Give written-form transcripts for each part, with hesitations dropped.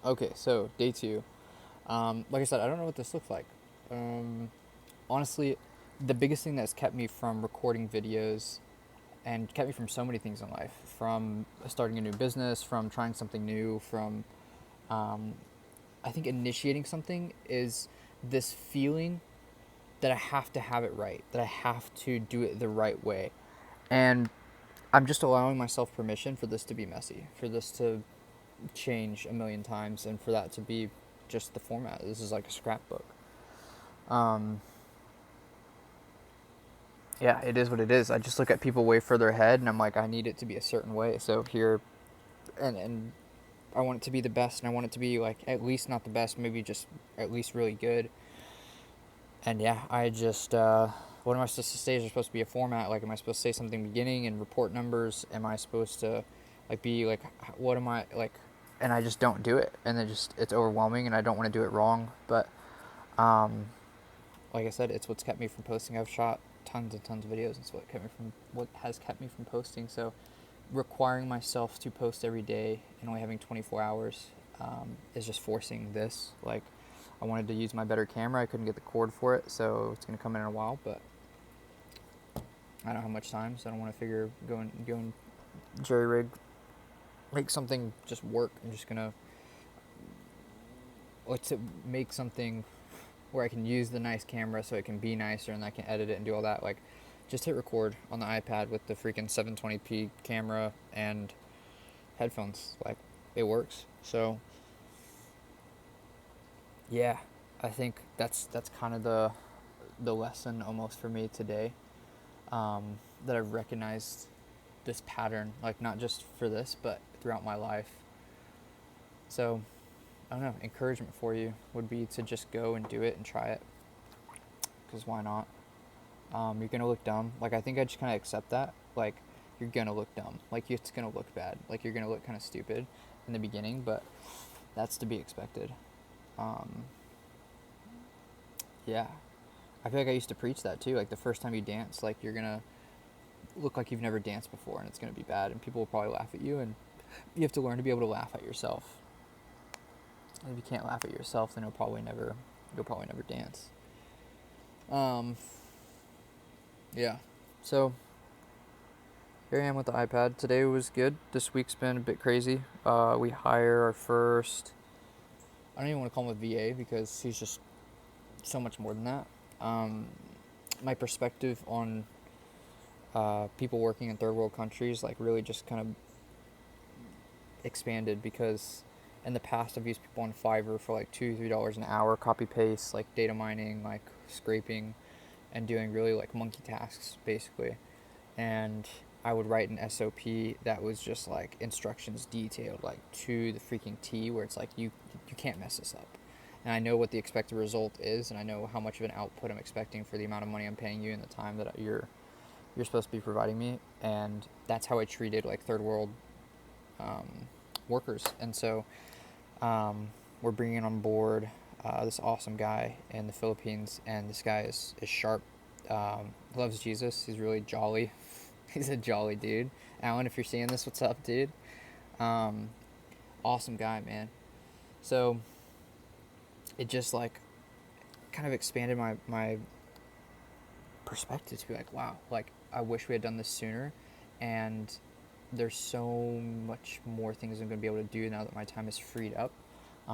Okay, so day two. Like I said, I don't know what this looks like. Honestly, the biggest thing that's kept me from recording videos and kept me from so many things in life, from starting a new business, from trying something new, from um, I think initiating something is this feeling that I have to have it right, that I have to do it the right way. And I'm just allowing myself permission for this to be messy, for this to change a million times, and for that to be just the format. This is like a scrapbook. Um, yeah, it is what it is. I just look at people way further ahead, and I'm like, I need it to be a certain way. So here, and I want it to be the best, and I want it to be like at least not the best, maybe just at least really good. And yeah, I just what am I supposed to say? Is there supposed to be a format? Like, am I supposed to say something beginning and report numbers? Am I supposed to like be like what am I like? And I just don't do it, and then just it's overwhelming, and I don't want to do it wrong. But um, like I said, it's what's kept me from posting. I've shot tons and tons of videos. It's what has kept me from posting. So requiring myself to post every day and only having 24 hours is just forcing this. Like, I wanted to use my better camera. I couldn't get the cord for it, so it's gonna come in a while. But I don't have much time, so I don't want to figure going jerry rig, make something just work. I'm just gonna let's make something where I can use the nice camera so it can be nicer and I can edit it and do all that. Like, just hit record on the iPad with the freaking 720p camera and headphones. Like, it works. So yeah, I think that's kind of the lesson almost for me today. That I've recognized this pattern, like not just for this, but throughout my life. So I don't know. Encouragement for you would be to just go and do it and try it, because why not? You're gonna look dumb. Like, I think I just kind of accept that. Like, you're gonna look dumb. Like, it's gonna look bad. Like, you're gonna look kind of stupid in the beginning, but that's to be expected. Um, yeah, I feel like I used to preach that too. Like, the first time you dance, like, you're gonna look like you've never danced before, and it's gonna be bad, and people will probably laugh at you, and you have to learn to be able to laugh at yourself. And if you can't laugh at yourself, then you'll probably never dance. Um, yeah. So here I am with the iPad. Today was good. This week's been a bit crazy. We hire our first. I don't even want to call him a VA because he's just so much more than that. Um, my perspective on people working in third world countries like really just kind of expanded, because in the past I've used people on Fiverr for like $2-3 an hour, copy paste, like data mining, like scraping, and doing really like monkey tasks basically. And I would write an SOP that was just like instructions detailed like to the freaking T, where it's like you can't mess this up. And I know what the expected result is, and I know how much of an output I'm expecting for the amount of money I'm paying you and the time that you're supposed to be providing me. And that's how I treated like third world workers. And so we're bringing on board this awesome guy in the Philippines, and this guy is sharp. Loves Jesus. He's really jolly. He's a jolly dude. Alan, if you're seeing this, what's up, dude? Um, awesome guy, man. So it just like kind of expanded my perspective to be like, wow, like I wish we had done this sooner. And there's so much more things I'm going to be able to do now that my time is freed up.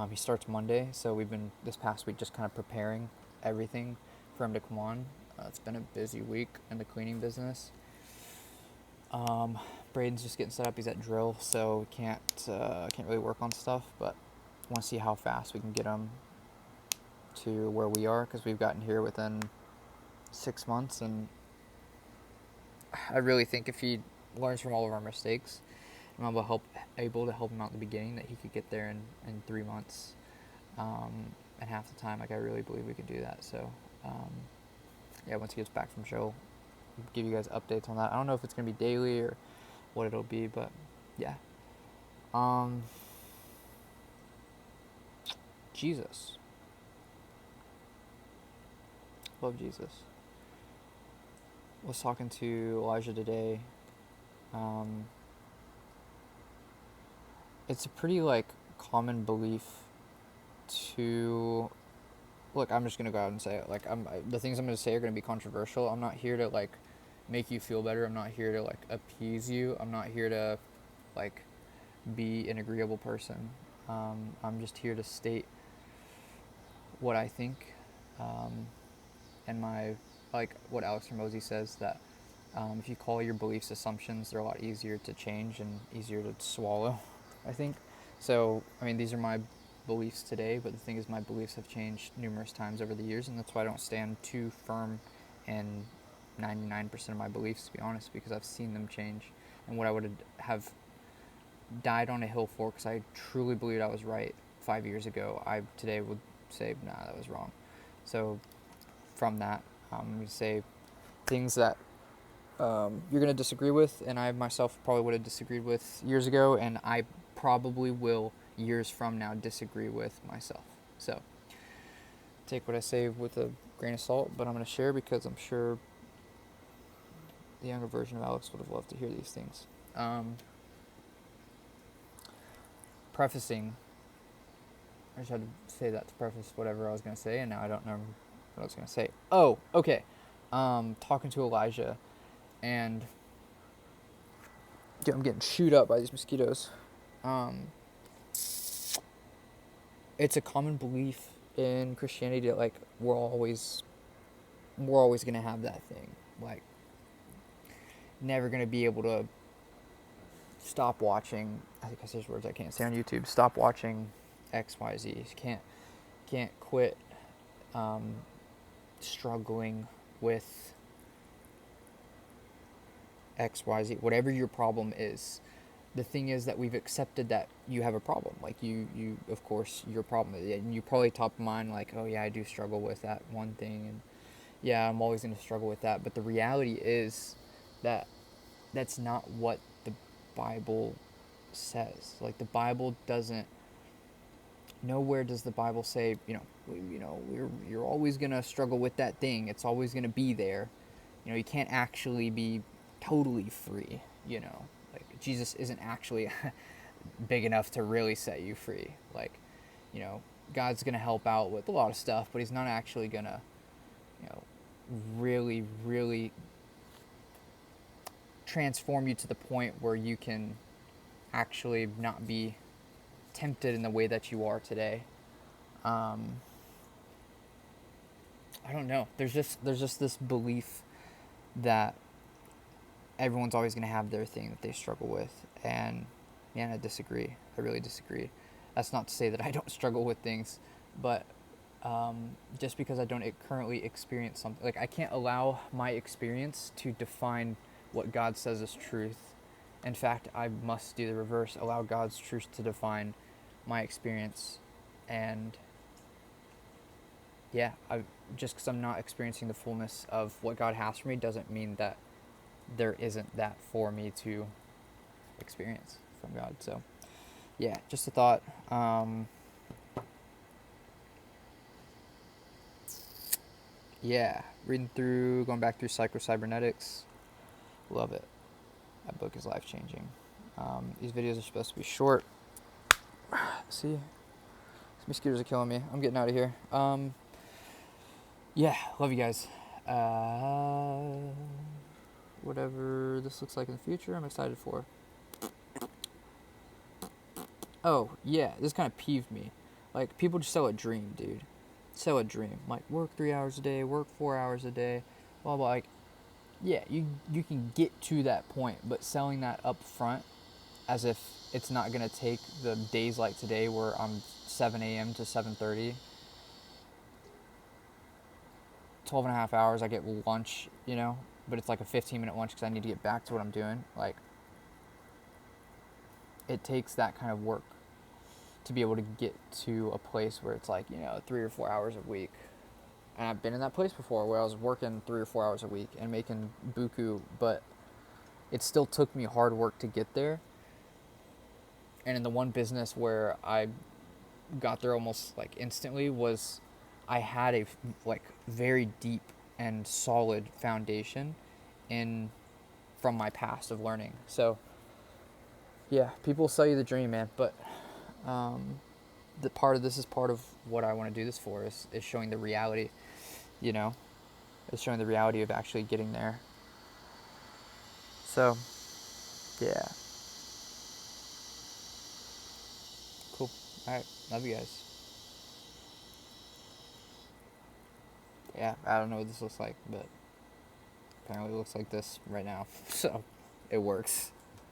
He starts Monday, so we've been this past week just kind of preparing everything for him to come on. It's been a busy week in the cleaning business. Braden's just getting set up. He's at drill, so can't really work on stuff. But I want to see how fast we can get him to where we are, because we've gotten here within 6 months, and I really think if he learns from all of our mistakes, I'm able to help him out in the beginning, that he could get there in 3 months, and half the time. Like, I really believe we can do that. So yeah, once he gets back from show, I'll give you guys updates on that. I don't know if it's gonna be daily or what it'll be, but yeah. Um, Jesus, love Jesus. Was talking to Elijah today. Um, it's a pretty like common belief to look. I'm just gonna go out and say it. Like the things I'm gonna say are gonna be controversial. I'm not here to like make you feel better. I'm not here to like appease you. I'm not here to like be an agreeable person. I'm just here to state what I think, and my like what Alex Hormozy says that if you call your beliefs assumptions, they're a lot easier to change and easier to swallow, I think. So, I mean, these are my beliefs today, but the thing is my beliefs have changed numerous times over the years, and that's why I don't stand too firm in 99% of my beliefs, to be honest, because I've seen them change. And what I would have died on a hill for, because I truly believed I was right 5 years ago, I today would say, nah, that was wrong. So, from that, I'm going to say things that you're going to disagree with, and I myself probably would have disagreed with years ago, and I probably will years from now disagree with myself. So take what I say with a grain of salt, but I'm going to share because I'm sure the younger version of Alex would have loved to hear these things. Prefacing, I just had to say that to preface whatever I was going to say, and now I don't know what I was going to say. Oh, okay. Talking to Elijah, and I'm getting chewed up by these mosquitoes. It's a common belief in Christianity that like we're always gonna have that thing, like never gonna be able to stop watching. I think I said words I can't say on YouTube. Stop watching XYZ. Can't quit struggling with XYZ. Whatever your problem is, the thing is that we've accepted that you have a problem. Like you of course, your problem, and you probably top of mind like, oh yeah, I do struggle with that one thing, and yeah, I'm always going to struggle with that. But the reality is that that's not what the Bible says. Like the Bible doesn't. Nowhere does the Bible say, you're always going to struggle with that thing. It's always going to be there. You can't actually be totally free. Like Jesus isn't actually big enough to really set you free. Like, God's going to help out with a lot of stuff, but he's not actually going to, really, really transform you to the point where you can actually not be tempted in the way that you are today. I don't know. There's just this belief that everyone's always going to have their thing that they struggle with, and I disagree. I really disagree. That's not to say that I don't struggle with things, but just because I don't currently experience something, like I can't allow my experience to define what God says is truth. In fact, I must do the reverse, allow God's truth to define my experience. And yeah, just because I'm not experiencing the fullness of what God has for me doesn't mean that there isn't that for me to experience from God. So yeah, just a thought. Yeah, going back through Psycho-Cybernetics. Love it. That book is life-changing. These videos are supposed to be short. See? These mosquitoes are killing me. I'm getting out of here. Yeah, love you guys. Whatever this looks like in the future, I'm excited for. Oh, yeah, this kind of peeved me. Like, people just sell a dream, dude. Sell a dream. Like, work 3 hours a day, work 4 hours a day, blah, blah. Like, yeah, you can get to that point, but selling that up front as if it's not going to take the days like today where I'm 7 a.m. to 7:30, 12 and a half hours, I get lunch, but it's like a 15-minute lunch because I need to get back to what I'm doing. Like, it takes that kind of work to be able to get to a place where it's like, 3 or 4 hours a week. And I've been in that place before where I was working 3 or 4 hours a week and making buku, but it still took me hard work to get there. And in the one business where I got there almost like instantly was I had a like very deep and solid foundation from my past of learning. So yeah, people sell you the dream, man, but The part of this is part of what I want to do this for is showing the reality, you know, is showing the reality of actually getting there. So, yeah. Cool. All right. Love you guys. Yeah, I don't know what this looks like, but apparently it looks like this right now. So, it works.